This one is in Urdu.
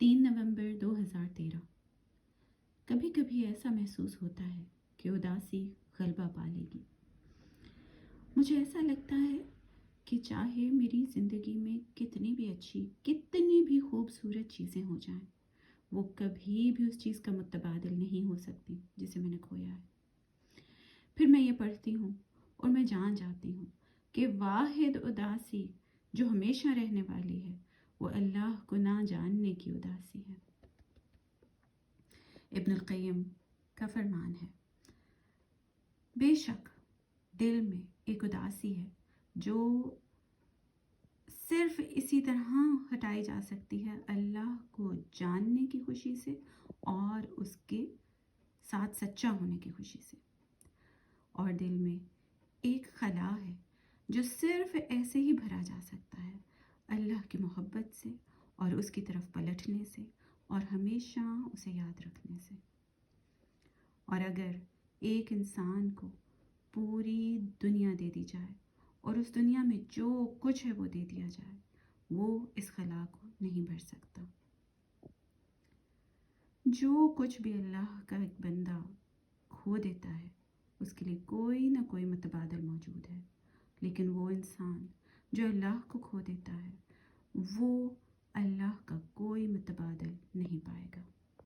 3 نومبر 2013۔ کبھی کبھی ایسا محسوس ہوتا ہے کہ اداسی غلبہ پا لے گی۔ مجھے ایسا لگتا ہے کہ چاہے میری زندگی میں کتنی بھی اچھی، کتنی بھی خوبصورت چیزیں ہو جائیں، وہ کبھی بھی اس چیز کا متبادل نہیں ہو سکتی جسے میں نے کھویا ہے۔ پھر میں یہ پڑھتی ہوں اور میں جان جاتی ہوں کہ واحد اداسی جو ہمیشہ رہنے والی ہے وہ اللہ کو نہ جاننے کی اداسی ہے۔ ابن القیم کا فرمان ہے، بے شک دل میں ایک اداسی ہے جو صرف اسی طرح ہٹائی جا سکتی ہے اللہ کو جاننے کی خوشی سے اور اس کے ساتھ سچا ہونے کی خوشی سے۔ اور دل میں ایک خلا ہے جو صرف ایسے ہی بھرا جا سکتا ہے اللہ کی محبت سے اور اس کی طرف پلٹنے سے اور ہمیشہ اسے یاد رکھنے سے۔ اور اگر ایک انسان کو پوری دنیا دے دی جائے اور اس دنیا میں جو کچھ ہے وہ دے دیا جائے، وہ اس خلا کو نہیں بھر سکتا۔ جو کچھ بھی اللہ کا ایک بندہ کھو دیتا ہے اس کے لیے کوئی نہ کوئی متبادل موجود ہے، لیکن وہ انسان جو اللہ کو کھو دیتا ہے وہ اللہ کا کوئی متبادل نہیں پائے گا۔